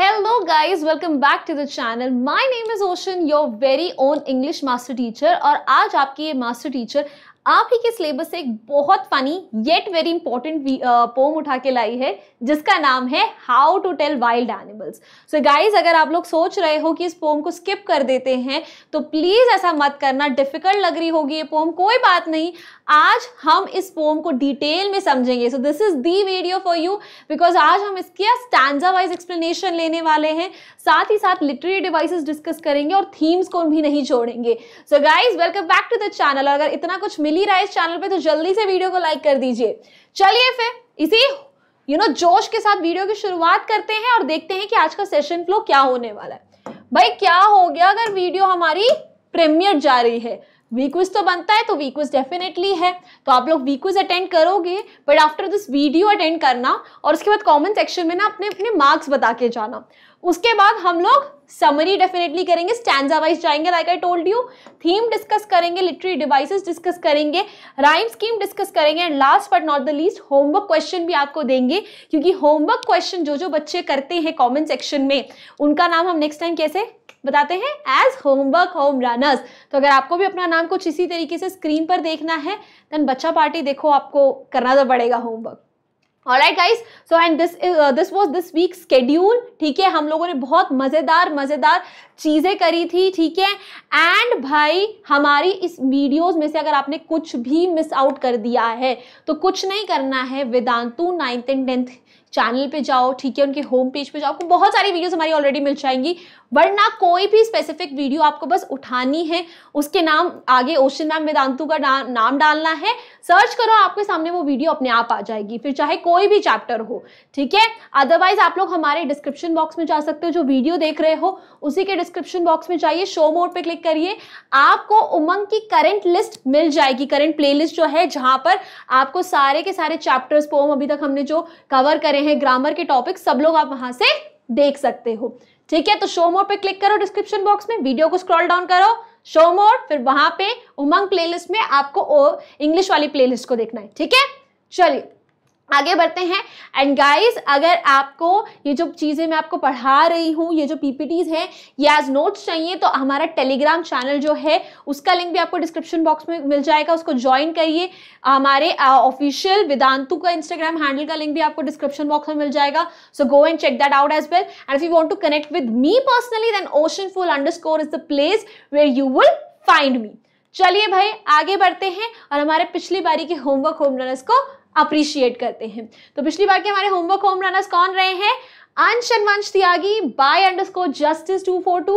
Hello guys, welcome back to the channel. My name is Ocean, your very own English master teacher. और आज आपकी ये master teacher आप ही के syllabus से एक बहुत funny yet very important poem उठा के लाई है जिसका नाम है how to tell wild animals. So guys, अगर आप लोग सोच रहे हो कि इस पोम को स्किप कर देते हैं तो प्लीज ऐसा मत करना। डिफिकल्ट लग रही होगी ये पोम, कोई बात नहीं, आज हम इस पोम को डिटेल में समझेंगे। So this is the video for you because आज हम इसके स्टैंजा वाइज एक्सप्लेनेशन लेने वाले हैं, साथ ही साथ लिटरेरी डिवाइसेस डिस्कस करेंगे और थीम्स को भी नहीं छोड़ेंगे। So guys, welcome back to the channel. अगर इतना कुछ मिल ही रहा है इस चैनल पे तो जल्दी से वीडियो को लाइक कर दीजिए। चलिए फिर इसी जोश के साथ वीडियो की शुरुआत करते हैं और देखते हैं कि आज का सेशन फ्लो क्या होने वाला है। भाई क्या हो गया अगर वीडियो हमारी प्रीमियर जा रही है? वीक क्विज तो बनता है, तो वीक क्विज डेफिनेटली है, तो आप लोग वीक क्विज अटेंड करोगे, but after this video attend करना और उसके बाद कमेंट सेक्शन में ना अपने अपने मार्क्स बता के जाना। उसके बाद हम लोग समरी डेफिनेटली करेंगे, स्टैंजा वाइज जाएंगे, like I told you, theme discuss करेंगे, लिटरेरी डिवाइसेस डिस्कस करेंगे, राइम स्कीम डिस्कस करेंगे, and last but not the least homework question भी आपको देंगे, क्योंकि होमवर्क क्वेश्चन जो बच्चे करते हैं कमेंट सेक्शन में उनका नाम हम नेक्स्ट टाइम कैसे बताते हैं? As homework home runners. तो अगर आपको भी अपना नाम कुछ इसी तरीके से स्क्रीन पर देखना है देन बच्चा पार्टी देखो, आपको करना तो पड़ेगा homework. Alright guys, so and this was this week's schedule, ठीक है। हम लोगों ने बहुत मजेदार चीजें करी थी, ठीक है। एंड भाई हमारी इस वीडियोस में से अगर आपने कुछ भी मिस आउट कर दिया है तो कुछ नहीं करना है, Vedantu 9th and 10th channel पे जाओ, ठीक है, उनके होम पेज पे जाओ, आपको बहुत सारी वीडियोस हमारी ऑलरेडी मिल जाएंगी, वरना कोई भी स्पेसिफिक वीडियो आपको बस उठानी है, उसके नाम आगे ओशन मैम वेदांतु का नाम डालना है, सर्च करो, आपके सामने वो वीडियो अपने आप आ जाएगी, फिर चाहे कोई भी चैप्टर हो, ठीक है। अदरवाइज आप लोग हमारे डिस्क्रिप्शन बॉक्स में जा सकते हो, जो वीडियो देख रहे हो उसी के डिस्क्रिप्शन बॉक्स में जाइए, शो मोड पे क्लिक करिए, आपको उमंग की करंट लिस्ट मिल जाएगी, करंट प्लेलिस्ट जो है, जहां पर आपको सारे के सारे चैप्टर्स, पोम अभी तक हमने जो कवर करे हैं, ग्रामर के टॉपिक, सब लोग आप वहां से देख सकते हो, ठीक है। तो शो मोड पे क्लिक करो डिस्क्रिप्शन बॉक्स में, वीडियो को स्क्रॉल डाउन करो, शो मोड, फिर वहां पे उमंग प्लेलिस्ट में आपको इंग्लिश वाली प्लेलिस्ट को देखना है, ठीक है। चलिए आगे बढ़ते हैं। एंड गाइस, अगर आपको ये जो चीजें मैं आपको पढ़ा रही हूँ, ये जो पीपीटीज हैं, ये एज नोट्स चाहिए तो हमारा टेलीग्राम चैनल जो है उसका लिंक भी आपको डिस्क्रिप्शन बॉक्स में मिल जाएगा, उसको ज्वाइन करिए। हमारे ऑफिशियल वेदांतु का इंस्टाग्राम हैंडल का लिंक भी आपको डिस्क्रिप्शन बॉक्स में मिल जाएगा, so go and check that out as well. And if you want to connect with me personally then oceanful_ is the place where you will find me. चलिए भाई आगे बढ़ते हैं और हमारे पिछली बारी के होमवर्क होम रनर्स को अप्रिशिएट करते हैं। तो पिछली बार के हमारे होमवर्क होम रनर्स कौन रहे हैं? Ansh and Vansh Tyagi, _justice 242,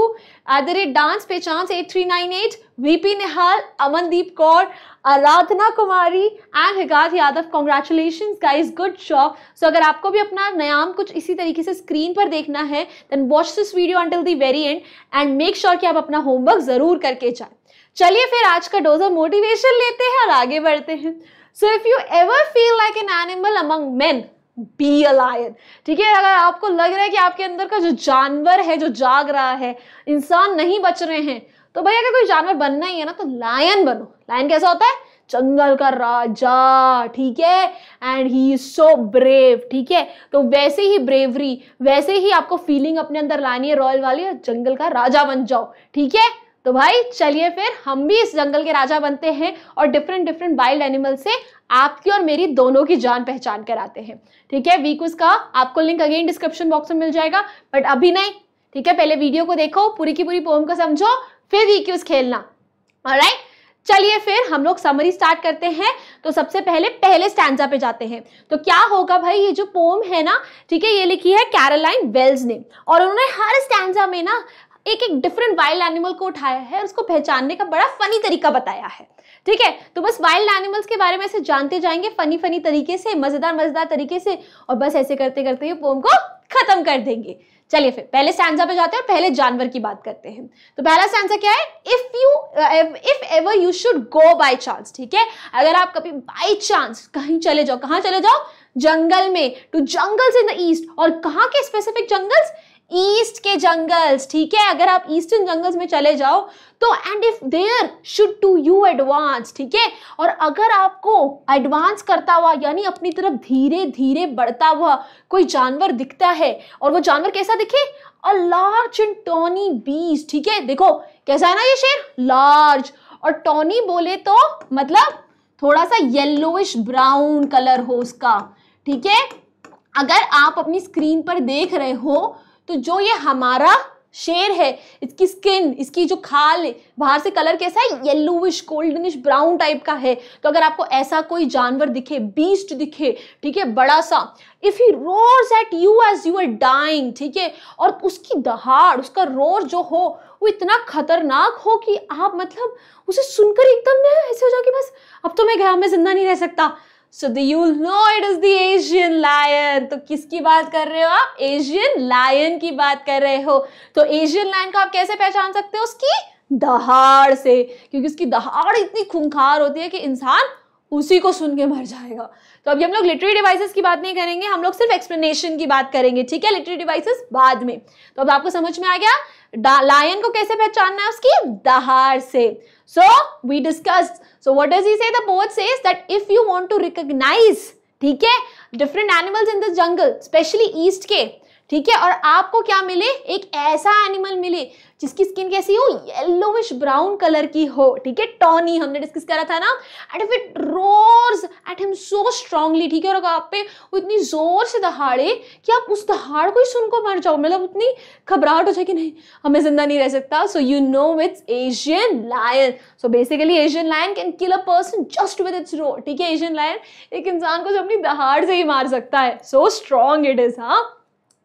@dance pehchans 8398, VP Nihal, Amandeep Kaur, Aradhana Kumari and हिगात Yadav. Congratulations guys, good job. So अगर आपको भी अपना नाम कुछ इसी तरीके से स्क्रीन पर देखना है then watch this video until the very end and make sure कि आप अपना होमवर्क जरूर करके जाए। चलिए फिर आज का डोज ऑफ मोटिवेशन लेते हैं और आगे बढ़ते हैं। So if you ever feel like an animal among men, be a lion, ठीक है। अगर आपको लग रहा है कि आपके अंदर का जो जानवर है जो जाग रहा है, इंसान नहीं बच रहे हैं, तो भाई अगर कोई जानवर बनना ही है ना तो लायन बनो। लायन कैसा होता है? जंगल का राजा, ठीक है, and he is so brave, ठीक है। तो वैसे ही ब्रेवरी, वैसे ही आपको फीलिंग अपने अंदर लानी है रॉयल वाली, जंगल का राजा बन जाओ, ठीक है। तो भाई चलिए फिर हम भी इस जंगल के राजा बनते हैं और डिफरेंट वाइल्ड एनिमल से आपकी और मेरी दोनों की जान पहचान कराते हैं, ठीक है। वीक का आपको लिंक अगेन डिस्क्रिप्शन बॉक्स में मिल जाएगा, बट अभी नहीं, ठीक है। पहले वीडियो को देखो, पूरी की पूरी पोम को समझो, फिर वीक खेलना। ऑलराइट, चलिए फिर हम लोग समरी स्टार्ट करते हैं। तो सबसे पहले स्टैंजा पे जाते हैं। तो क्या होगा भाई, ये जो पोम है ना, ठीक है, ये लिखी है कैरोलाइन वेल्स ने, और उन्होंने हर स्टैंजा में ना एक डिफरेंट वाइल्ड एनिमल को उठाया है और उसको पहचानने का बड़ा फनी तरीका बताया है, ठीक है। तो बस वाइल्ड एनिमल्स के बारे में ऐसे जानते जाएंगे फनी तरीके से, मजेदार तरीके से, और बस ऐसे करते करते ये पोम को खत्म कर देंगे। चलिए फिर पहले स्टैंजा पे जाते हैं और पहले जानवर की बात करते हैं। तो पहला स्टैंजा क्या है? If ever you should go by chance, ठीक है। अगर आप कभी बाय चांस कहीं चले जाओ, कहाँ चले जाओ? जंगल में, to jungles in the east. और कहाँ के स्पेसिफिक जंगल्स? ईस्ट के जंगल्स, ठीक है, अगर आप ईस्टर्न जंगल्स में चले जाओ तो and if there should to you advance, ठीक है, और अगर आपको एडवांस करता हुआ यानी अपनी तरफ धीरे धीरे बढ़ता हुआ कोई जानवर दिखता है, और वो जानवर कैसा दिखे, a large and tawny beast, ठीक है, देखो कैसा है ना ये शेर, लार्ज, और टॉनी बोले तो मतलब थोड़ा सा येलोइश ब्राउन कलर हो उसका, ठीक है। अगर आप अपनी स्क्रीन पर देख रहे हो तो जो ये हमारा शेर है, इसकी स्किन, इसकी जो खाल बाहर से कलर कैसा है, येलोइश गोल्डनिश ब्राउन टाइप का है। तो अगर आपको ऐसा कोई जानवर दिखे, बीस्ट दिखे, ठीक है, बड़ा सा, if he roars at you as you are dying, ठीक है, और उसकी दहाड़, उसका रोर जो हो वो इतना खतरनाक हो कि आप मतलब उसे सुनकर एकदम ना ऐसे हो जाओ कि बस अब तो मैं गया, मैं जिंदा नहीं रह सकता। So you'll know it is the Asian lion। तो किसकी बात कर रहे हो आप, एशियन लायन की बात कर रहे हो। तो एशियन लायन को आप कैसे पहचान सकते हो, उसकी दहाड़ से, क्योंकि उसकी दहाड़ इतनी खूंखार होती है कि इंसान उसी को सुन के मर जाएगा। तो अभी हम लोग लिटरेरी डिवाइसेस की बात नहीं करेंगे, हम लोग सिर्फ एक्सप्लेनेशन की बात करेंगे, ठीक है, लिटरेरी डिवाइसेस बाद में। तो अब आपको समझ में आ गया लायन को कैसे पहचानना है, उसकी दहाड़ से। So we discussed, so what does he say, the poet says that if you want to recognize, ठीक है, different animals in the jungle, especially east के, ठीक है, और आपको क्या मिले, एक ऐसा एनिमल मिले जिसकी स्किन कैसी हो, येलोविश ब्राउन कलर की हो, ठीक है, टॉनी हमने डिस्कस करा था ना, and if it roars at him so strongly, ठीक है, और आप पे वो इतनी जोर से दहाड़े कि आप उस दहाड़ को ही सुन को मर जाओ, मतलब उतनी घबराहट हो जाए कि नहीं हमें जिंदा नहीं रह सकता। So you know it's Asian lion. So basically Asian lion can kill a person just with its roar, ठीक है, एशियन लायन एक इंसान को जो अपनी दहाड़ से ही मार सकता है, सो स्ट्रॉन्ग इट इज। हाँ,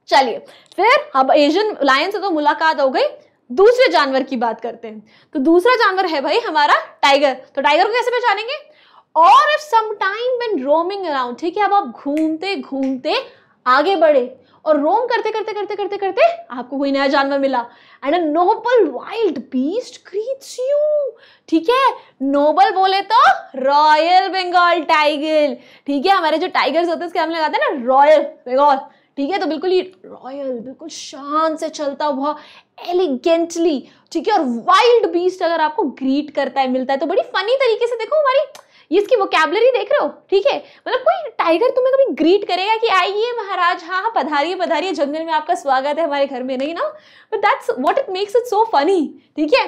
चलिए फिर अब एशियन लायन से तो मुलाकात हो गई, दूसरे जानवर की बात करते हैं। तो दूसरा जानवर है भाई हमारा टाइगर। तो टाइगर को कैसे पहचानेंगे, और if some time when roaming around, ठीक है, अब आप घूमते घूमते आगे बढ़े और रोम करते करते करते करते करते आपको कोई नया जानवर मिला, and a Nobel wild beast greets you, ठीक है, नोबल बोले तो रॉयल बंगाल टाइगर, ठीक है, हमारे जो टाइगर्स होते हैं उसके नाम लगाते हैं ना रॉयल बंगाल, ठीक है, तो बिल्कुल ही रॉयल, बिल्कुल शान से चलता हुआ, एलिगेंटली, ठीक है, और वाइल्ड बीस्ट अगर आपको ग्रीट करता है, मिलता है, तो बड़ी फनी तरीके से, देखो हमारी ये इसकी वोकैबुलरी देख रहे हो, ठीक है, मतलब कोई टाइगर तुम्हें कभी ग्रीट करेगा कि आइए महाराज, हाँ हाँ पधारिए पधारिए, जंगल में आपका स्वागत है हमारे घर में, नहीं ना, but that's what it makes it so funny, ठीक है,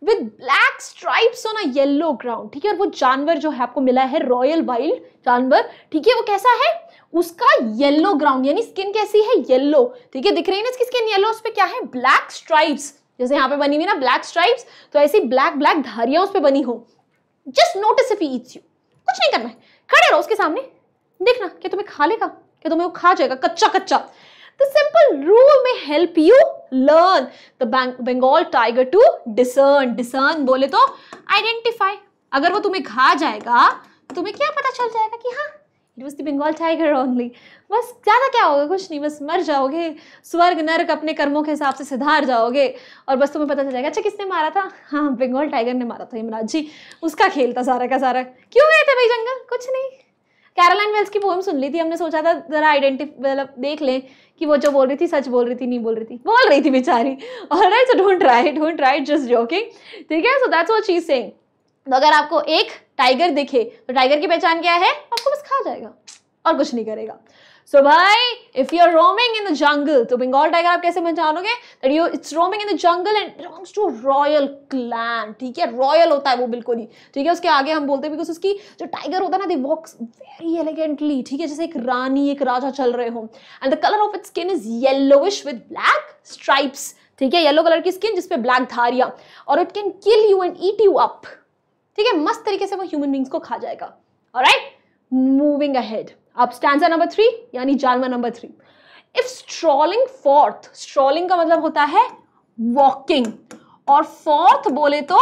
with black stripes on a yellow ground, ठीक है, और वो जानवर जो है आपको मिला है रॉयल वाइल्ड जानवर, ठीक है, वो कैसा है, उसका येलो ग्राउंड, यानी स्किन कैसी है, येलो, ठीक है, दिख रही है ना इसकी स्किन येलो, उस पे क्या है, ब्लैक स्ट्राइप्स, जैसे यहाँ पे बनी हुई ना ब्लैक स्ट्राइप्स, तो ऐसी ब्लैक ब्लैक धारियां उस पे बनी हो। Just notice if he eats you, कुछ नहीं करना है, खड़े रहो उसके सामने, देखना क्या तुम्हें खा लेगा, क्या तुम्हें वो खा जाएगा कच्चा कच्चा। The simple rule may help you learn the Bengal tiger to discern. Discern बोले तो identify. अगर वो तुम्हें खा जाएगा तो तुम्हें क्या पता चल जाएगा कि हाँ it was the Bengal tiger only. बस ज्यादा क्या होगा, कुछ नहीं, बस मर जाओगे, स्वर्ग नरक अपने कर्मों के हिसाब से सिधार जाओगे, और बस तुम्हें पता चल जाएगा अच्छा किसने मारा था, हाँ बंगाल टाइगर ने मारा था यमराज जी, उसका खेल था सारा का सारा। क्यों गए थे भाई जंगल, कुछ नहीं, कैरोलाइन वेल्स की पोएम सुन ली थी हमने, सोचा था जरा मतलब देख लें कि वो जो बोल रही थी सच बोल रही थी, नहीं बोल रही थी बेचारी। Alright, so don't try, just joking, ठीक है। So that's what she is saying. तो अगर आपको एक टाइगर दिखे तो टाइगर की पहचान क्या है, आपको बस खा जाएगा और कुछ नहीं करेगा। सो भाई if you are roaming in the jungle, तो बंगाल टाइगर आप कैसे पहचानोगे, that you it's roaming in the jungle and belongs to royal clan, ठीक है, रॉयल होता है वो बिल्कुल ही, ठीक है। उसके आगे हम बोलते हैं बिकॉज उसकी जो टाइगर होता है ना, दे वॉक्स वेरी एलिगेंटली, ठीक है, जैसे एक रानी एक राजा चल रहे हो, and the colour of its skin is yellowish with black stripes, ठीक है, येलो कलर की स्किन जिसपे ब्लैक धारियां, और it can kill you and eat you up, ठीक है, मस्त तरीके से वो ह्यूमन बींग्स को खा जाएगा। ऑलराइट, मूविंग अहेड, अब स्टैंजा नंबर 3 यानी जानवर number 3। If strolling forth, strolling का मतलब होता है वॉकिंग, और फोर्थ बोले तो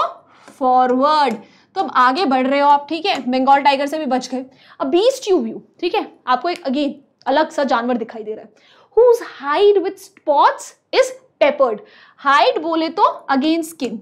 फॉरवर्ड, तो अब आगे बढ़ रहे हो आप, ठीक है, बंगाल टाइगर से भी बच गए। अब बीस्ट यू व्यू, ठीक है, आपको एक अगेन अलग सा जानवर दिखाई दे रहा है, whose hide with spots is peppered. Hide बोले तो अगेन स्किन,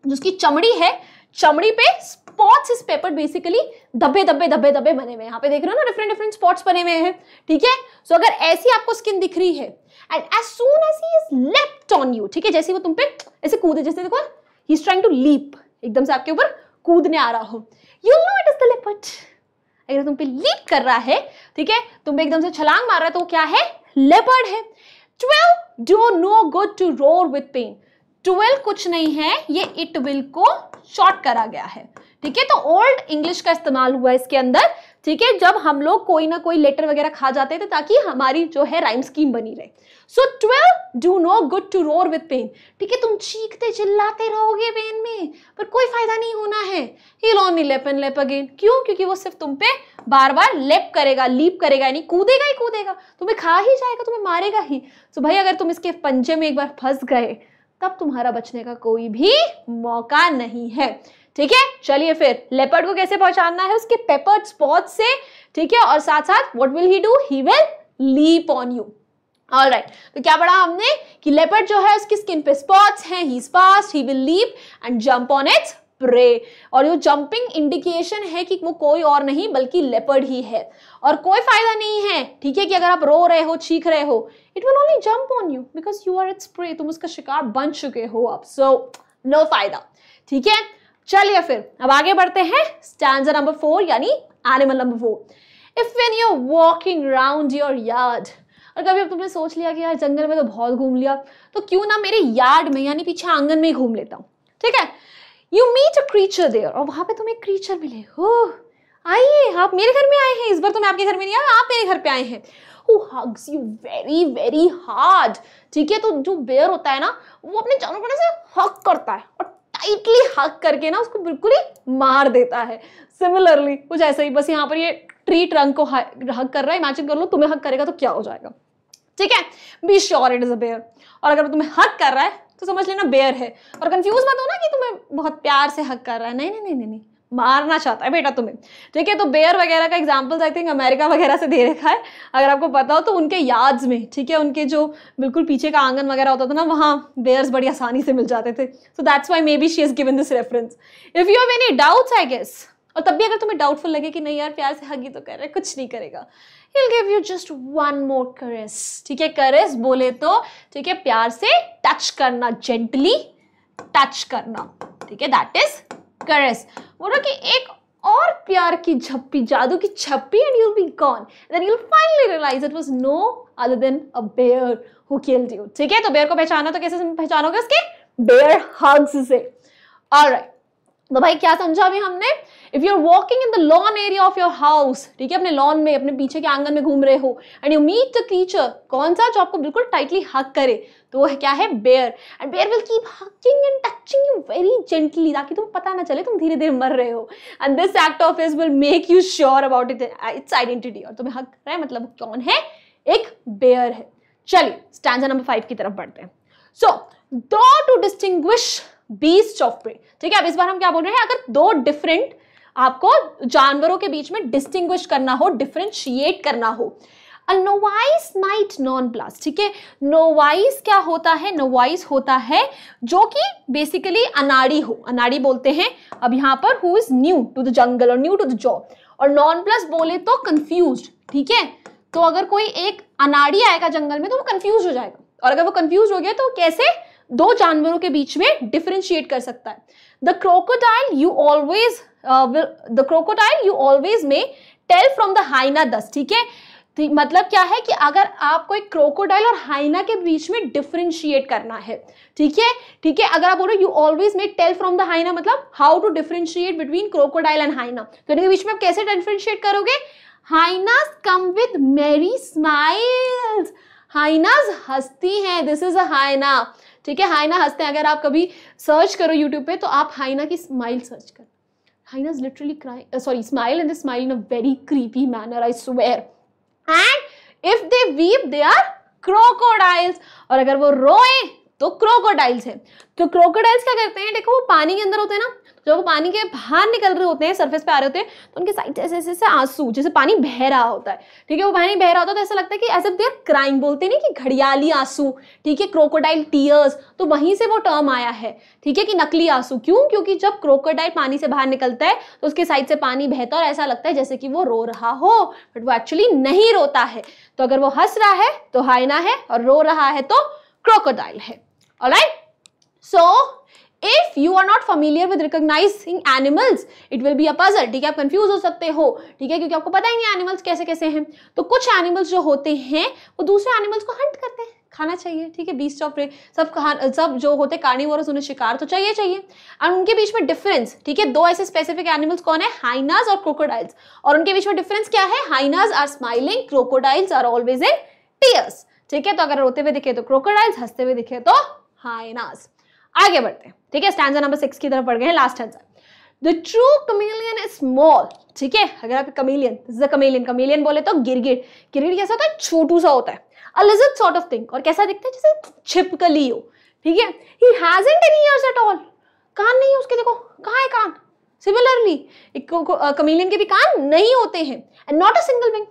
जिसकी चमड़ी है, चमड़ी पे स्पॉट्स इज पेपर्ड, बेसिकली धब्बे धब्बे धब्बे धब्बे बने हुए हैं। यहाँ पे देख रहे हो ना, डिफरेंट डिफरेंट स्पॉट्स बने हुए हैं, ठीक है। सो अगर ऐसी आपको स्किन दिख रही है and as soon as he is leapt on you, ठीक है, जैसे वो तुम पे ऐसे कूदे, जैसे देखो he is trying to leap, एकदम से आपके ऊपर कूदने आ रहा हो, you know it is the leopard. अगर तुम पे लीप कर रहा है, ठीक है, तुम पे एकदम से छलांग मार रहा है, तो क्या है? लेपर्ड है। 12 do no good to roar with pain. 12 कुछ नहीं है, ये इट विल को शॉर्ट करा गया है, ठीक है। तो ओल्ड इंग्लिश का इस्तेमाल हुआ है इसके अंदर, ठीक है, जब हम लोग कोई ना कोई लेटर वगैरह खा जाते थे ताकि हमारी जो है राइम स्कीम बनी रहे। So 12 do no good to roar with pain, ठीक है, तुम चीखते चिल्लाते रहोगे पेन में पर कोई फायदा नहीं होना है। He'll only leap and leap again। क्यों? क्योंकि वो सिर्फ तुम पे बार बार लेप करेगा, लीप करेगा, यानी कूदेगा ही कूदेगा, तुम्हें खा ही जाएगा, तुम्हें मारेगा ही। तो भाई अगर तुम इसके पंजे में एक बार फंस गए तब तुम्हारा बचने का कोई भी मौका नहीं है, ठीक है। चलिए फिर लेपर्ड को कैसे पहचानना है? उसके पेपर्ड स्पॉट से, ठीक है, और साथ साथ what will he do? He will leap on you. Alright, तो क्या पढ़ा हमने कि लेपर्ड जो है उसकी स्किन पे स्पॉट्स हैं, he is fast, he will leap and jump on its prey. और ये जंपिंग इंडिकेशन है कि वो कोई और नहीं बल्कि लेपर्ड ही है। और कोई फायदा नहीं है, ठीक है, कि अगर आप रो रहे हो, चीख रहे हो, it will only jump on you because you are its prey, तुम उसका शिकार बन चुके हो अब। सो नो फायदा, ठीक है। चलिए फिर अब आगे बढ़ते हैं स्टैंजा नंबर 4 यानी animal number 4। If when you are walking around your yard, और कभी अब तुमने सोच लिया कि यार जंगल में तो बहुत घूम लिया, तो क्यों ना मेरे यार्ड में यानी पीछे आंगन में ही घूम लेता हूँ, ठीक है। You meet a creature there, और वहां पे तुम्हें क्रीचर मिले, हो आइए आप मेरे घर में आए हैं, इस बार तो मैं आपके घर में नहीं आया, आप मेरे घर पे आए हैं। Who hugs you very very hard, ठीक है। तो जो बेयर होता है ना, वो अपने जानवर को से हग करता है और टाइटली हग करके ना उसको बिल्कुल ही मार देता है। सिमिलरली कुछ ऐसा ही, बस यहाँ पर ये ट्री ट्रंक को हग कर रहा है, इमेजिन कर लो तुम्हें हग करेगा तो क्या हो जाएगा, ठीक है। Be sure it is a bear. और अगर तुम्हें हग कर रहा है तो समझ लेना बेयर है। और कंफ्यूज मत हो ना कि तुम्हें बहुत प्यार से हग कर रहा है, नहीं नहीं नहीं नहीं, मारना चाहता है बेटा तुम्हें, ठीक है। तो बेयर वगैरह का एग्जांपल आई थिंक अमेरिका वगैरह से दे रखा है, अगर आपको पता हो तो उनके यार्ड्स में, ठीक है, उनके जो बिल्कुल पीछे का आंगन वगैरह होता था ना, वहाँ बेयर्स बड़ी आसानी से मिल जाते थे। So that's why maybe she has given this reference. If you have any doubts I guess, और तब भी अगर तुम्हें डाउटफुल लगे कि नहीं यार प्यार से हग ही तो कर रहे, कुछ नहीं करेगा, he'll give you just one more caress, ठीक है। caress बोले तो, ठीक है, प्यार से टच करना, जेंटली टच करना, ठीक है, दैट इज caress। बोलो कि एक और प्यार की झप्पी, जादू की छप्पी, and you'll be gone, then you'll finally realize it was no other than a bear who killed you, ठीक है। तो बेयर को पहचाना तो कैसे पहचानोगे? उसके बेयर हग्स से। ऑलराइट, तो भाई क्या समझा अभी हमने? If you are walking in the lawn area of your house, ठीक है, अपने लॉन में, अपने पीछे के आंगन में घूम रहे हो, and you meet the creature, कौन सा? जो आपको बिल्कुल टाइटली हग करे, तो वो है क्या है? Bear. And bear will keep hugging and touching you very gently, ताकि तुम्हें पता ना चले तुम धीरे धीरे मर रहे हो। And this act of his will make you sure about it's identity. और तुम्हें हग कर रहा है मतलब कौन है? एक बेयर है। चलिए स्टैंजा नंबर 5 की तरफ बढ़ते हैं। सो दो to distinguish beast of prey, ठीक है। अब इस बार हम क्या बोल रहे हैं? अगर दो डिफरेंट आपको जानवरों के बीच में डिस्टिंग्विश करना हो, डिफरेंशिएट करना हो। अ नोवाइस नाइट नॉन प्लस, ठीक है। नोवाइस क्या होता है? नोवाइस होता है जो कि बेसिकली अनाड़ी हो, अनाड़ी बोलते हैं। अब यहाँ पर who is new to the jungle और न्यू टू द जॉब, और नॉन प्लस बोले तो कंफ्यूज्ड, ठीक है। तो अगर कोई एक अनाड़ी आएगा जंगल में तो वो कंफ्यूज हो जाएगा, और अगर वो कंफ्यूज हो गया तो कैसे दो जानवरों के बीच में डिफरेंशिएट कर सकता है? The crocodile you always may tell from the हाइना दस, ठीक है। मतलब क्या है कि अगर आपको एक क्रोकोडाइल और हाइना के बीच में डिफरेंशिएट करना है, ठीक है, ठीक है। अगर आप बोलो you always may tell from the hyena, मतलब how to differentiate between crocodile and hyena, तो इनके बीच में आप कैसे डिफरेंशिएट करोगे? Hyenas come with merry smiles, hyenas हंसती हैं, दिस इज अ हाइना, ठीक है। हाइना हंसते हैं। अगर आप कभी सर्च करो यूट्यूब पे तो आप हाइना की स्माइल सर्च करो, hyenas literally cry sorry smile, and they smile in a very creepy manner, I swear. And if they weep they are crocodiles, और अगर वो रोए तो क्रोकोडाइल्स है। तो क्रोकोडाइल्स क्या करते हैं, देखो वो पानी के अंदर होते हैं ना, जब वो पानी के बाहर निकल रहे होते हैं, सरफेस पे आ रहे होते हैं, तो उनके साइड से ऐसे ऐसे आंसू, जैसे पानी बह रहा होता है, ठीक है, वो पानी बह रहा होता है तो ऐसा लगता है कि as if they are crying, बोलते नहीं कि घड़ियाली आंसू, ठीक है, क्रोकोडाइल टीयर्स, तो वहीं से वो टर्म आया है, ठीक है, कि नकली आंसू। क्यों? क्योंकि जब क्रोकोडाइल पानी से बाहर निकलता है तो उसके साइड से पानी बहता है और ऐसा लगता है जैसे कि वो रो रहा हो, बट वो एक्चुअली नहीं रोता है। तो अगर वो हंस रहा है तो हाइना है, और रो रहा है तो क्रोकोडाइल है। Alright, so if you are not familiar with recognizing animals it will be a puzzle, ठीक है, आप कंफ्यूज हो सकते हो, ठीक है, क्योंकि आपको पता ही नहीं एनिमल्स कैसे कैसे हैं। तो कुछ एनिमल्स जो होते हैं वो दूसरे एनिमल्स को हंट करते हैं, खाना चाहिए, ठीक है, बीस्ट ऑफ प्रे, सब जो होते हैं कार्निवोरस, उन्हें शिकार तो चाहिए। और उनके बीच में डिफरेंस, ठीक है, दो ऐसे स्पेसिफिक एनिमल्स कौन है, हाइनास और क्रोकोडाइल्स, और उनके बीच में डिफरेंस क्या है, hyenas are smiling, crocodiles are always in tears, ठीक है। तो अगर रोते हुए दिखे तो क्रोकोडाइल्स, हंसते हुए दिखे तो हाइनास। आगे बढ़ते हैं, ठीक है, स्टैंजा नंबर 6 की तरफ बढ़ गए हैं, last stanza. The true chameleon is small, ठीक है, अगर आप chameleon, this is a chameleon, chameleon बोले तो गिरगिट, गिरगिट कैसा होता है, छोटू सा होता है, a lizard sort of thing, और कैसा दिखता है, जैसे छिपकली हो, ठीक है। He hasn't any ears at all, कान नहीं है उसके, देखो कहाँ है कान। सिमिलरली कमेलियन के भी कान नहीं होते हैं, and not a single wing,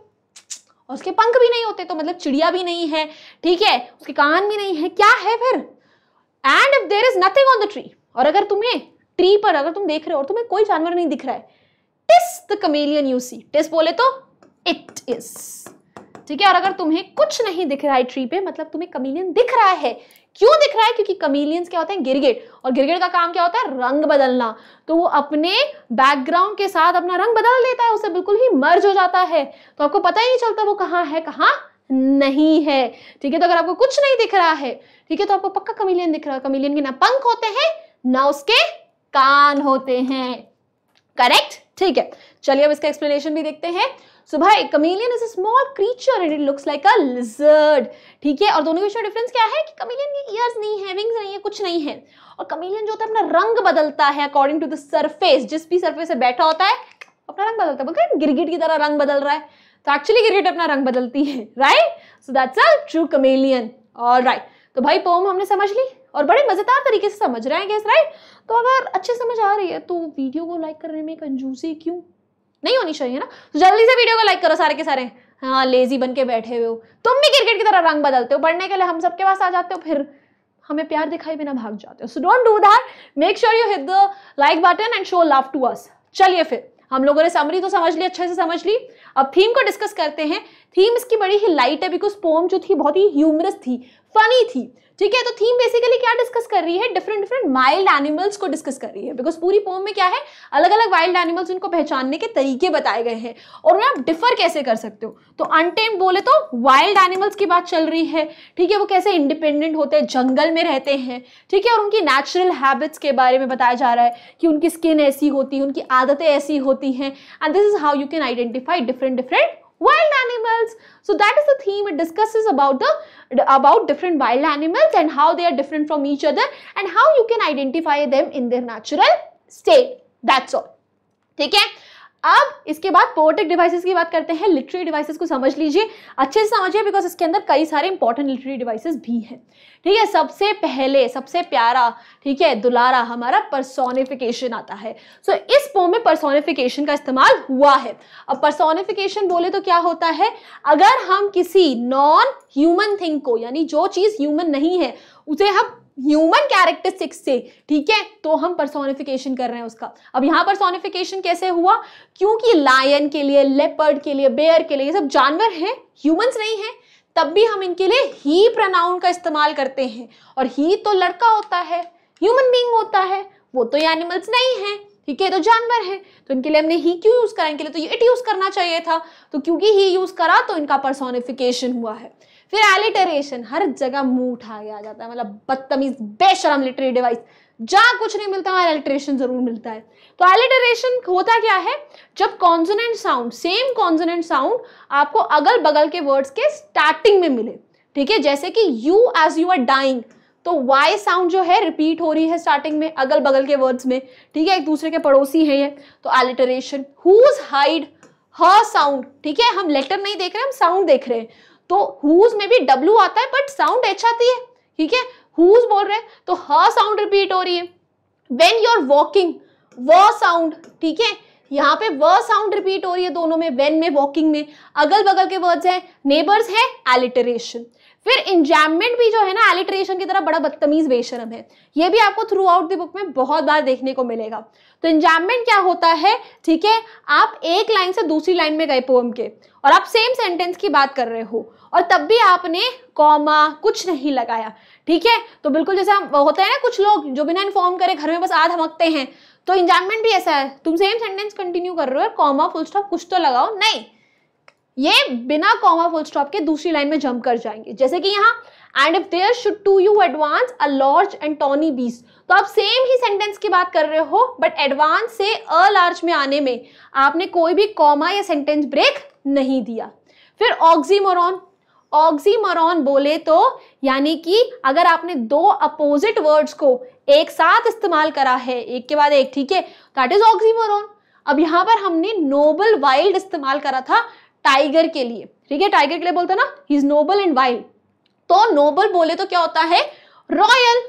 और उसके पंख भी नहीं होते, तो मतलब चिड़िया भी नहीं है, ठीक है, उसके कान भी नहीं है, क्या है फिर। And if there is nothing on the tree, और अगर तुम्हें ट्री पर, अगर तुम देख रहे हो और तुम्हें कोई जानवर नहीं दिख रहा है, TISS the chameleon you see, TISS बोले तो इट इज, ठीक है। और अगर तुम्हें कुछ नहीं दिख रहा है ट्री पे, मतलब तुम्हें कमेलियन दिख रहा है। क्यों दिख रहा है? क्योंकि कमेलियंस क्या होते हैं, गिरगिट, और गिरगिट का काम क्या होता है, रंग बदलना। तो वो अपने बैकग्राउंड के साथ अपना रंग बदल देता है, उससे बिल्कुल ही मर्ज हो जाता है, तो आपको पता ही नहीं चलता वो कहाँ है कहाँ नहीं है, ठीक है। तो अगर आपको कुछ नहीं दिख रहा है, ठीक है, तो आपको पक्का कमेलियन दिख रहा है। कमेलियन के ना पंख होते हैं ना उसके कान होते हैं, करेक्ट, ठीक है। चलिए अब इसका एक्सप्लेनेशन भी देखते हैं। सो भाई, chameleon is a small creature and it looks like a lizard, ठीक है। और दोनों के बीच में डिफरेंस क्या है कि कमेलियन के ईयर्स नहीं है, विंग्स नहीं है, कुछ नहीं है, और कमेलियन जो होता है अपना रंग बदलता है अकॉर्डिंग टू द सरफेस, जिस भी सरफेस से बैठा होता है अपना रंग बदलता है। बोलते हैं गिरगिट की तरह रंग बदल रहा है, तो एक्चुअली गिरगिट अपना रंग बदलती है, right. So that's a true chameleon. Alright, तो भाई पोम हमने समझ ली और बड़े मजेदार तरीके से समझ रहे हैं गैस, राइट। तो अगर अच्छे समझ आ रही है तो वीडियो को लाइक करने में कंजूसी क्यों नहीं होनी चाहिए ना। तो जल्दी से वीडियो को लाइक करो सारे के सारे। हाँ, लेजी बन के बैठे हुए हो, तुम भी क्रिकेट की तरह रंग बदलते हो, पढ़ने के लिए हम सबके पास आ जाते हो, फिर हमें प्यार दिखाई बिना भाग जाते हो। So don't do that, make sure you hit the like button and show love to us. चलिए फिर, हम लोगों ने समरी तो समझ ली, अच्छे से समझ ली। अब थीम को डिस्कस करते हैं। थीम इसकी बड़ी ही लाइट है, बिकॉज पोम जो थी बहुत ही ह्यूमरस थी, फनी थी, ठीक है। तो थीम बेसिकली क्या डिस्कस कर रही है, डिफरेंट वाइल्ड एनिमल्स को डिस्कस कर रही है, बिकॉज पूरी पोम में क्या है, अलग अलग वाइल्ड एनिमल्स, उनको पहचानने के तरीके बताए गए हैं और उन्हें आप डिफर कैसे कर सकते हो। तो अनटेम्ड बोले तो वाइल्ड एनिमल्स की बात चल रही है, ठीक है, वो कैसे इंडिपेंडेंट होते हैं, जंगल में रहते हैं, ठीक है, और उनकी नेचुरल हैबिट्स के बारे में बताया जा रहा है कि उनकी स्किन ऐसी होती है, उनकी आदतें ऐसी होती हैं, and this is how you can identify different wild animals. So that is the theme. It discusses about different wild animals and how they are different from each other and how you can identify them in their natural state. That's all. ठीक है। अब इसके बाद poetic devices की बात करते हैं। Literary devices को समझ लीजिए, अच्छे से समझिए, बिकॉज इसके अंदर कई सारे इंपॉर्टेंट लिटरेरी डिवाइसेस भी हैं, ठीक है। सबसे पहले, सबसे प्यारा, ठीक है, दुलारा हमारा पर्सोनिफिकेशन आता है। सो इस पोम में पर्सोनिफिकेशन का इस्तेमाल हुआ है। अब पर्सोनिफिकेशन बोले तो क्या होता है, अगर हम किसी नॉन ह्यूमन थिंग को, यानी जो चीज ह्यूमन नहीं है, उसे हम ह्यूमन कैरेक्टरिस्टिक्स से, ठीक है, तो हम पर्सोनिफिकेशन कर रहे हैं उसका। अब यहाँ पर्सोनिफिकेशन कैसे हुआ, क्योंकि लायन के लिए, लेपर्ड के लिए, बेयर के लिए, ये सब जानवर हैं, ह्यूमंस नहीं है, तब भी हम इनके लिए ही प्रोनाउन का इस्तेमाल करते हैं। और ही तो लड़का होता है, ह्यूमन बीइंग होता है, वो तो ये एनिमल्स नहीं है, ठीक है, तो जानवर है, तो इनके लिए हमने ही क्यों यूज करा, इनके लिए तो इट यूज करना चाहिए था। तो क्योंकि ही यूज करा तो इनका पर्सोनिफिकेशन हुआ है। फिर एलिटरेशन, हर जगह मुंह उठा के आ जाता है, मतलब बदतमीज बेशरम लिटरेरी डिवाइस, जहां कुछ नहीं मिलता वहां एलिटरेशन जरूर मिलता है। तो एलिटरेशन होता क्या है, जब consonant sound, same consonant sound आपको अगल बगल के वर्ड्स के स्टार्टिंग में मिले, ठीक है, जैसे कि you as you are dying, तो वाई साउंड जो है रिपीट हो रही है स्टार्टिंग में अगल बगल के वर्ड्स में, ठीक है, एक दूसरे के पड़ोसी है ये, तो एलिटरेशन। हुज हाइड, ह साउंड, ठीक है, हम लेटर नहीं देख रहे, हम साउंड देख रहे हैं, तो हुज में भी डब्ल्यू आता है बट साउंड एच आती है, ठीक है, whose बोल रहे हैं तो ह साउंड रिपीट हो रही है। when you're walking, व साउंड, ठीक है, यहाँ पे व साउंड रिपीट हो रही है दोनों में, when में, walking में। अगल बगल के वर्ड्स हैं, नेबर्स है, एलिटरेशन। फिर इंजैममेंट भी जो है ना एलिटरेशन की तरह बड़ा बदतमीज बेशरम है, ये भी आपको थ्रू आउट द बुक में बहुत बार देखने को मिलेगा। तो इंजैममेंट क्या होता है, ठीक है, आप एक लाइन से दूसरी लाइन में गए पोएम के और आप सेम सेंटेंस की बात कर रहे हो और तब भी आपने कॉमा कुछ नहीं लगाया, ठीक है। तो बिल्कुल जैसा होता है ना कुछ लोग जो बिना इन्फॉर्म करे घर में बस आध हमकते हैं, तो इंजैममेंट भी ऐसा है, तुम सेम सेंटेंस कंटिन्यू कर रहे हो, कॉमा फुल स्टॉप कुछ तो लगाओ, नहीं, ये बिना कॉमा फुल स्टॉप के दूसरी लाइन में जंप कर जाएंगे। जैसे कि यहाँ and if there should to you advance a large and tawny beast, तो आप सेम ही सेंटेंस की बात कर रहे हो बट एडवांस से अ लार्ज में आने में आपने कोई भी कॉमा या सेंटेंस ब्रेक नहीं दिया। फिर ऑक्सीमोरॉन, ऑक्सीमोरॉन बोले तो यानी कि अगर आपने दो अपोजिट वर्ड्स को एक साथ इस्तेमाल करा है एक के बाद एक, ठीक है, दैट इज ऑक्सीमोरॉन। अब यहाँ पर हमने नोबल वाइल्ड इस्तेमाल करा था टाइगर के लिए, ठीक है, टाइगर के लिए बोलते ना he is noble and wild, तो नोबल बोले तो क्या होता है रॉयल।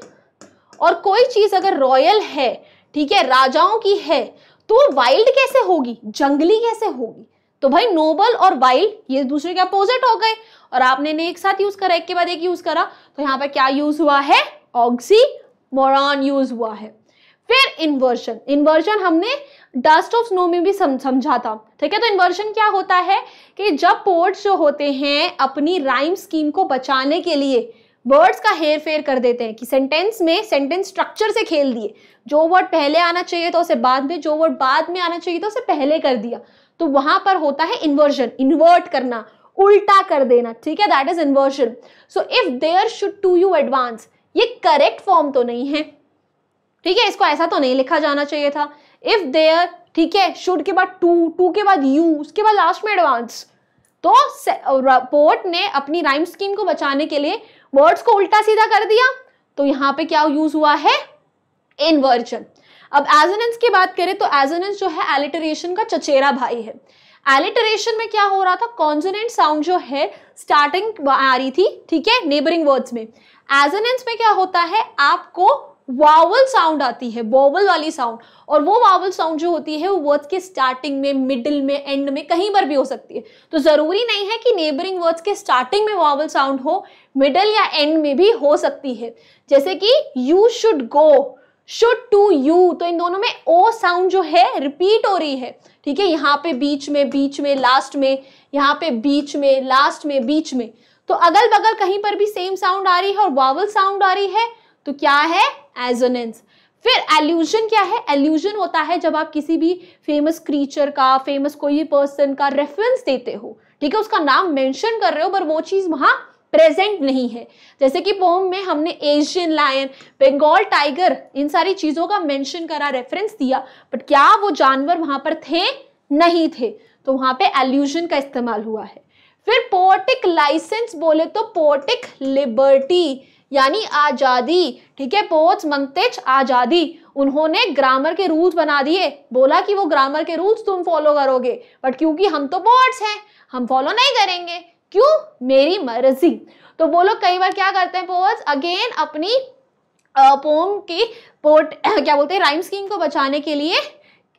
और कोई चीज अगर रॉयल है, ठीक है, राजाओं की है, तो वाइल्ड कैसे होगी, जंगली कैसे होगी। तो भाई नोबल और वाइल्ड ये दूसरे के अपोजिट हो गए और आपने ने एक साथ यूज करा, एक के बाद एक यूज करा, तो यहाँ पे क्या यूज हुआ है, ऑक्सीमोरॉन यूज हुआ है। फिर इन्वर्जन, इन्वर्जन हमने डस्ट ऑफ स्नो में भी समझा था, ठीक है। तो इन्वर्जन क्या होता है कि जब पोर्ट्स जो होते हैं अपनी राइम स्कीम को बचाने के लिए वर्ड्स का हेर फेर कर देते हैं कि सेंटेंस में सेंटेंस स्ट्रक्चर से खेल दिए, जो वर्ड पहले आना चाहिए तो उसे बाद में, जो वर्ड बाद में आना चाहिए तो उसे पहले कर दिया, तो वहां पर होता है इन्वर्जन, इन्वर्ट करना, उल्टा कर देना, ठीक है, that is inversion. So if there should to you advance, ये करेक्ट फॉर्म तो नहीं है, ठीक है, इसको ऐसा तो नहीं लिखा जाना चाहिए था। इफ देयर, ठीक है, शुड के बाद टू, टू के बाद यू, उसके बाद लास्ट में एडवांस, तो पोर्ट ने अपनी राइम स्कीम को बचाने के लिए वर्ड्स को उल्टा सीधा कर दिया, तो यहाँ पे क्या यूज हुआ है, इन्वर्जन। अब एजोनेंस की बात करें तो एजोनेंस जो है एलिटरेशन का चचेरा भाई है। एलिटरेशन में क्या हो रहा था, कॉन्सोनेंट साउंड जो है स्टार्टिंग आ रही थी, ठीक है, नेबरिंग वर्ड्स में। एजोनेंस में क्या होता है, आपको वावल साउंड आती है, वोवल वाली साउंड, और वो वावल साउंड जो होती है वो वर्ड्स के स्टार्टिंग में, मिडिल में, एंड में, कहीं पर भी हो सकती है। तो जरूरी नहीं है कि नेबरिंग वर्ड्स के स्टार्टिंग में वावल साउंड हो, मिडिल या एंड में भी हो सकती है। जैसे कि you should go, should to you, तो इन दोनों में ओ साउंड जो है रिपीट हो रही है, ठीक है, यहाँ पे बीच में लास्ट में, यहाँ पे बीच में लास्ट में बीच में, तो अगल बगल कहीं पर भी सेम साउंड आ रही है और वावल साउंड आ रही है, तो क्या है, एजोनेंस। फिर एल्यूजन क्या है, एल्यूजन होता है जब आप किसी भी फेमस क्रीचर का, फेमस कोई पर्सन का रेफरेंस देते हो, ठीक है, उसका नाम मेंशन कर रहे हो पर वो चीज वहां प्रेजेंट नहीं है। जैसे कि पोम में हमने एशियन लायन, बंगाल टाइगर, इन सारी चीजों का मेंशन करा, रेफरेंस दिया, बट क्या वो जानवर वहां पर थे, नहीं थे, तो वहां पे एल्यूजन का इस्तेमाल हुआ है। फिर पोएटिक लाइसेंस बोले तो पोएटिक लिबर्टी यानी आजादी, ठीक है, पोएट्स मांगते आजादी, उन्होंने ग्रामर के रूल्स बना दिए, बोला कि वो ग्रामर के रूल्स तुम फॉलो करोगे, बट क्योंकि हम तो पोएट्स हैं हम फॉलो नहीं करेंगे, क्यों, मेरी मर्जी। तो वो लोग कई बार क्या करते हैं, पोएट्स अगेन अपनी पोम की क्या बोलते हैं, राइम स्कीम को बचाने के लिए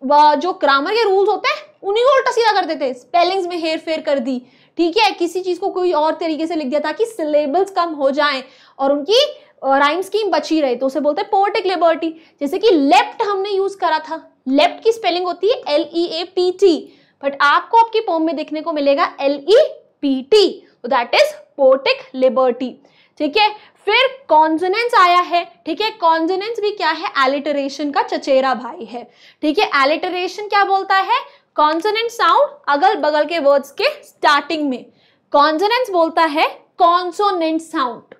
जो ग्रामर के रूल्स होते हैं उन्हीं को उल्टा सीधा कर देते, स्पेलिंग्स में हेर फेर कर दी, ठीक है, किसी चीज को कोई और तरीके से लिख दिया ताकि सिलेबल्स कम हो जाएं और उनकी राइम स्कीम बची रहे, तो उसे बोलते हैं पोएटिक लिबर्टी। जैसे कि लेफ्ट हमने यूज करा था, लेफ्ट की स्पेलिंग होती है LEAPT, बट आपको आपकी पोम में देखने को मिलेगा LEPT, तो दैट इज पोएटिक लिबर्टी, ठीक है। फिर कॉन्सोनेंस आया है, ठीक है, कॉन्सोनेंस भी क्या है, एलिटरेशन का चचेरा भाई है, ठीक है। एलिटरेशन क्या बोलता है, कॉन्सोनेंट साउंड अगल बगल के वर्ड्स के स्टार्टिंग में, कॉन्सोनेंस बोलता है consonant sound,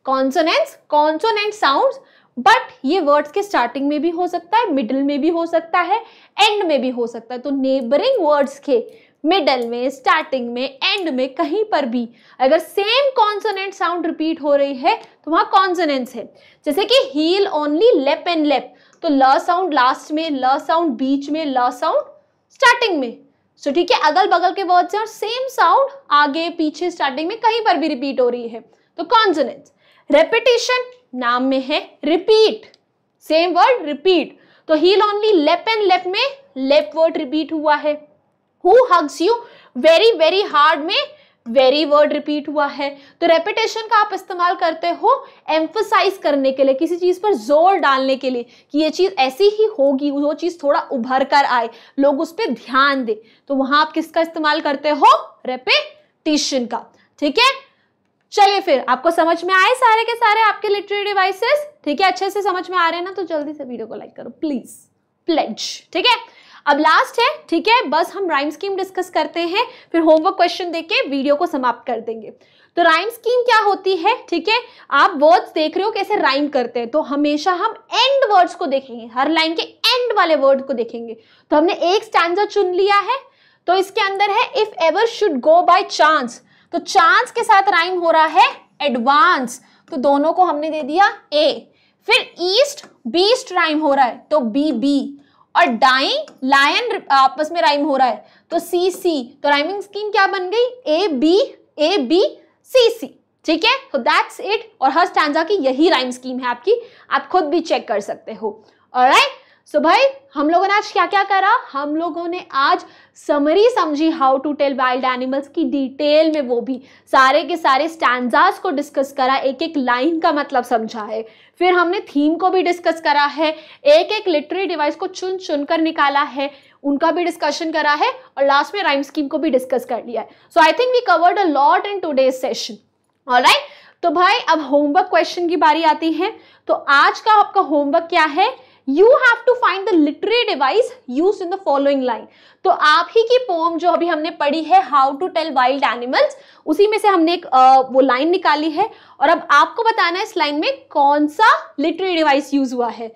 consonant sounds, but ये वर्ड्स के स्टार्टिंग में भी हो सकता है, मिडिल में भी हो सकता है, एंड में भी हो सकता है। तो नेबरिंग वर्ड्स के मिडल में, स्टार्टिंग में, एंड में, कहीं पर भी अगर सेम कॉन्सोनेंट साउंड रिपीट हो रही है तो वहां कॉन्सोनेंस है। जैसे कि हील ओनली लेप एंड लेप, तो ल साउंड लास्ट में, ल साउंड बीच में, ल साउंड स्टार्टिंग में, सो ठीक है, अगल बगल के वर्ड्स हैं और सेम साउंड आगे पीछे स्टार्टिंग में कहीं पर भी रिपीट हो रही है, तो कॉन्सोनेंस। रेपिटेशन नाम में है रिपीट, सेम वर्ड रिपीट, तो हील ओनली लेप एंड लेप में लेप वर्ड रिपीट हुआ है। Who hugs you very very hard में वेरी वर्ड रिपीट हुआ है। तो रेपिटेशन का आप इस्तेमाल करते हो एम्फसाइज करने के लिए, किसी चीज पर जोर डालने के लिए कि ये चीज ऐसी ही होगी, वो चीज थोड़ा उभर कर आए, लोग उस पर ध्यान दे, तो वहां आप किसका इस्तेमाल करते हो, रेपिटेशन का। ठीक है, चलिए फिर आपको समझ में आए सारे के सारे आपके लिटरेरी डिवाइसेस। ठीक है, अच्छे से समझ में आ रहे हैं ना, तो जल्दी से वीडियो को लाइक करो प्लीज, प्लेज। ठीक है, अब लास्ट है, ठीक है, बस हम राइम स्कीम डिस्कस करते हैं, फिर होमवर्क क्वेश्चन देके वीडियो को समाप्त कर देंगे। तो राइम स्कीम क्या होती है, ठीक है, आप वर्ड्स देख रहे हो कैसे राइम करते हैं, तो हमेशा हम एंड वर्ड्स को देखेंगे, हर लाइन के एंड वाले वर्ड को देखेंगे। तो हमने एक स्टैंजा चुन लिया है, तो इसके अंदर है if ever should go by chance, तो चांस के साथ राइम हो रहा है एडवांस, तो दोनों को हमने दे दिया ए। फिर ईस्ट बीस्ट राइम हो रहा है, तो बी बी, और डाइंग लायन आपस में राइम हो रहा है, तो सी सी, तो राइमिंग स्कीम क्या बन गई, ए बी सी सी। ठीक है, तो दैट्स इट, और हर स्टैंजा की यही राइम स्कीम है आपकी, आप खुद भी चेक कर सकते हो। ऑलराइट, सो भाई हम लोगों ने आज क्या क्या करा, हम लोगों ने आज समरी समझी how to tell wild animals की डिटेल में, वो भी सारे के सारे स्टैंजास को डिस्कस करा, एक एक लाइन का मतलब समझा है, फिर हमने थीम को भी डिस्कस करा है, एक एक लिटरेरी डिवाइस को चुन चुन कर निकाला है, उनका भी डिस्कशन करा है, और लास्ट में राइम स्कीम को भी डिस्कस कर लिया है। So I think we covered a lot in today's session. Alright, तो भाई अब होमवर्क क्वेश्चन की बारी आती है। तो आज का आपका होमवर्क क्या है, You have to find the literary device used in the following line. तो आप ही की पोम जो अभी हमने पढ़ी है How to Tell Wild Animals, उसी में से हमने एक वो लाइन निकाली है, और अब आपको बताना है इस लाइन में कौन सा लिटरेरी डिवाइस यूज हुआ है।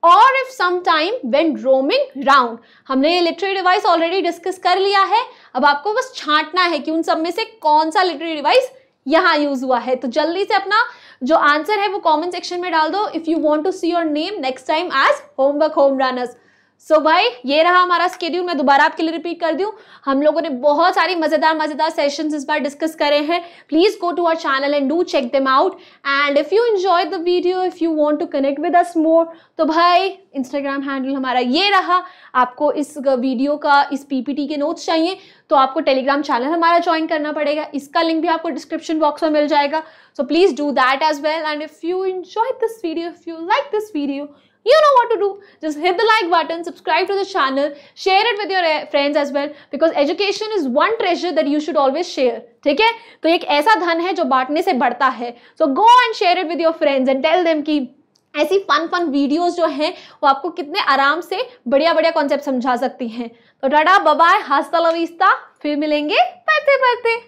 और if sometime when roaming round, हमने ये लिटरेरी डिवाइस ऑलरेडी डिस्कस कर लिया है, अब आपको बस छांटना है कि उन सब में से कौन सा लिटरेरी डिवाइस यहाँ यूज हुआ है। तो जल्दी से अपना जो आंसर है वो कमेंट सेक्शन में डाल दो if you want to see your name next time as homework home runners. So भाई ये रहा हमारा स्केड्यूल, मैं दोबारा आपके लिए रिपीट कर दूं, हम लोगों ने बहुत सारी मजेदार सेशंस इस बार डिस्कस करे हैं। Please go to our channel and do check them out, and if you enjoy the video, if you want to connect with us more, तो भाई इंस्टाग्राम हैंडल हमारा ये रहा। आपको इस वीडियो का इस पीपीटी के नोट्स चाहिए तो आपको टेलीग्राम चैनल हमारा ज्वाइन करना पड़ेगा, इसका लिंक भी आपको डिस्क्रिप्शन बॉक्स में मिल जाएगा। So please do that as well, and if you enjoyed this video, if you like this video, you know what to do. Just hit the like button, subscribe to the channel, share it with your friends as well, because education is one treasure that you should always share. ठीक है, तो एक ऐसा धन है जो बांटने से बढ़ता है. So go and share it with your friends and tell them कि ऐसी फन वीडियोस जो हैं वो आपको कितने आराम से बढ़िया कॉन्सेप्ट समझा सकती हैं. तो टाटा बाय बाय, हास्ता ला विस्ता, फिर मिलेंगे पढ़ते पढ़ते.